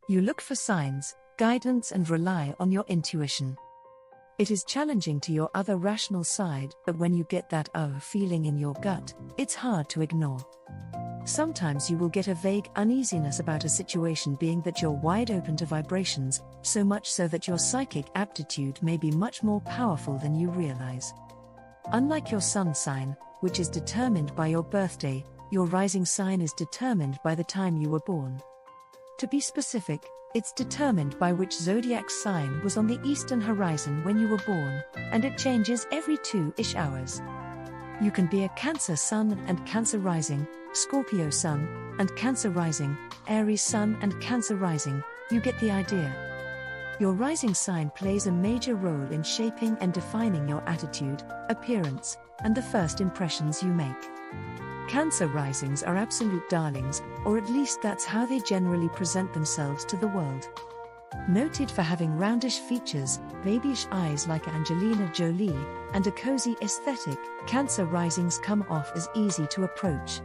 You look for signs, guidance, and rely on your intuition. It is challenging to your other rational side, but when you get that feeling in your gut, it's hard to ignore. Sometimes you will get a vague uneasiness about a situation, being that you're wide open to vibrations, so much so that your psychic aptitude may be much more powerful than you realize. Unlike your sun sign, which is determined by your birthday, your rising sign is determined by the time you were born. To be specific, it's determined by which zodiac sign was on the eastern horizon when you were born, and it changes every 2-ish hours. You can be a Cancer sun and Cancer rising, Scorpio sun and Cancer rising, Aries sun and Cancer rising. You get the idea. Your rising sign plays a major role in shaping and defining your attitude, appearance, and the first impressions you make. Cancer risings are absolute darlings, or at least that's how they generally present themselves to the world. Noted for having roundish features, babyish eyes like Angelina Jolie, and a cozy aesthetic, Cancer risings come off as easy to approach.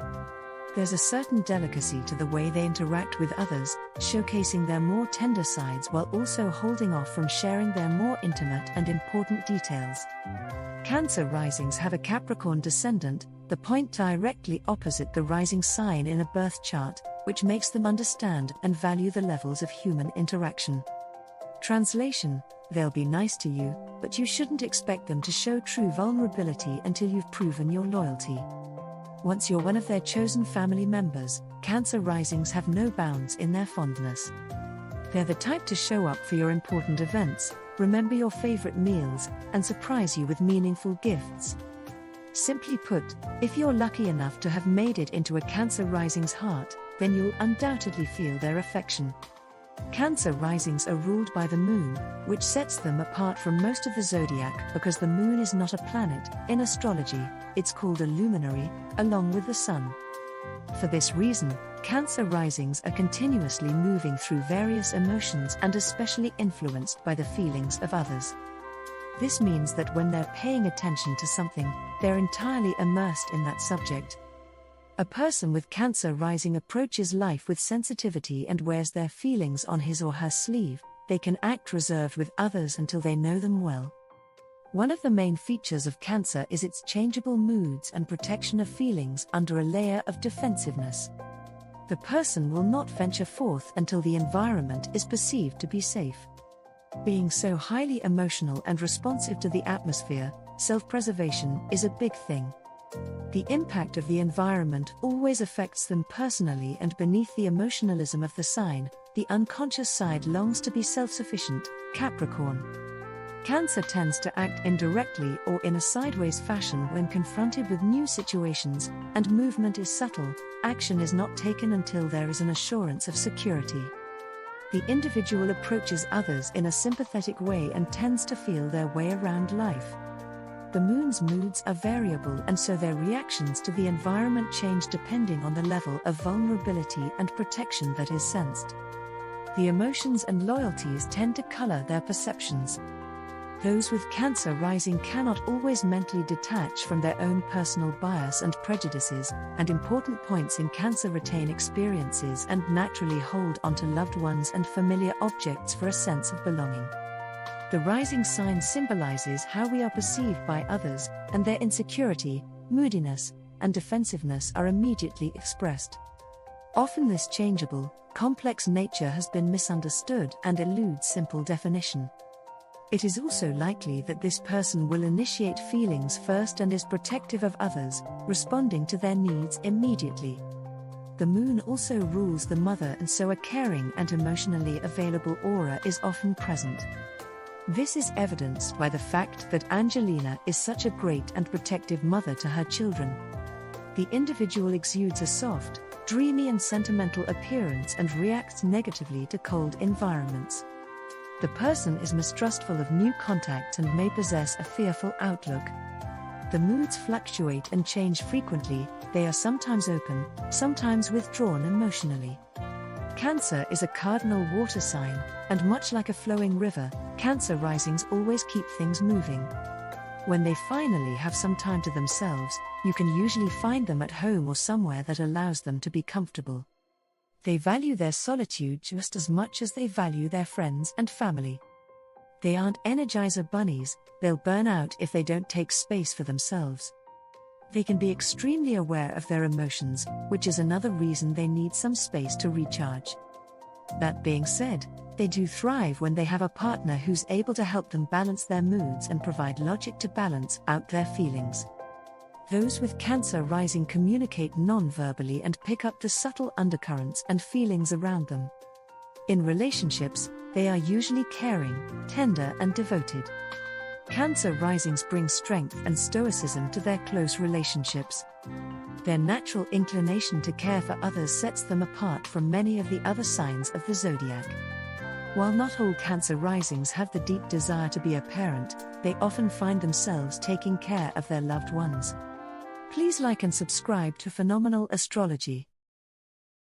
There's a certain delicacy to the way they interact with others, showcasing their more tender sides while also holding off from sharing their more intimate and important details. Cancer risings have a Capricorn descendant, the point directly opposite the rising sign in a birth chart, which makes them understand and value the levels of human interaction. Translation: they'll be nice to you, but you shouldn't expect them to show true vulnerability until you've proven your loyalty. Once you're one of their chosen family members, Cancer risings have no bounds in their fondness. They're the type to show up for your important events, remember your favorite meals, and surprise you with meaningful gifts. Simply put, if you're lucky enough to have made it into a Cancer rising's heart, then you'll undoubtedly feel their affection. Cancer risings are ruled by the moon, which sets them apart from most of the zodiac because the moon is not a planet. In astrology, it's called a luminary, along with the sun. For this reason, Cancer risings are continuously moving through various emotions and especially influenced by the feelings of others. This means that when they're paying attention to something, they're entirely immersed in that subject. A person with Cancer rising approaches life with sensitivity and wears their feelings on his or her sleeve. They can act reserved with others until they know them well. One of the main features of Cancer is its changeable moods and protection of feelings under a layer of defensiveness. The person will not venture forth until the environment is perceived to be safe. Being so highly emotional and responsive to the atmosphere, self-preservation is a big thing. The impact of the environment always affects them personally, and beneath the emotionalism of the sign, the unconscious side longs to be self-sufficient. Capricorn. Cancer tends to act indirectly or in a sideways fashion when confronted with new situations, and movement is subtle. Action is not taken until there is an assurance of security. The individual approaches others in a sympathetic way and tends to feel their way around life. The moon's moods are variable, and so their reactions to the environment change depending on the level of vulnerability and protection that is sensed. The emotions and loyalties tend to color their perceptions. Those with Cancer rising cannot always mentally detach from their own personal bias and prejudices, and important points in Cancer retain experiences and naturally hold onto loved ones and familiar objects for a sense of belonging. The rising sign symbolizes how we are perceived by others, and their insecurity, moodiness, and defensiveness are immediately expressed. Often this changeable, complex nature has been misunderstood and eludes simple definition. It is also likely that this person will initiate feelings first and is protective of others, responding to their needs immediately. The moon also rules the mother, and so a caring and emotionally available aura is often present. This is evidenced by the fact that Angelina is such a great and protective mother to her children. The individual exudes a soft, dreamy and sentimental appearance and reacts negatively to cold environments. The person is mistrustful of new contacts and may possess a fearful outlook. The moods fluctuate and change frequently. They are sometimes open, sometimes withdrawn emotionally. Cancer is a cardinal water sign, and much like a flowing river, Cancer risings always keep things moving. When they finally have some time to themselves, you can usually find them at home or somewhere that allows them to be comfortable. They value their solitude just as much as they value their friends and family. They aren't energizer bunnies, they'll burn out if they don't take space for themselves. They can be extremely aware of their emotions, which is another reason they need some space to recharge. That being said, they do thrive when they have a partner who's able to help them balance their moods and provide logic to balance out their feelings. Those with Cancer rising communicate non-verbally and pick up the subtle undercurrents and feelings around them. In relationships, they are usually caring, tender, and devoted. Cancer risings bring strength and stoicism to their close relationships. Their natural inclination to care for others sets them apart from many of the other signs of the zodiac. While not all Cancer risings have the deep desire to be a parent, they often find themselves taking care of their loved ones. Please like and subscribe to Phenomenal Astrology.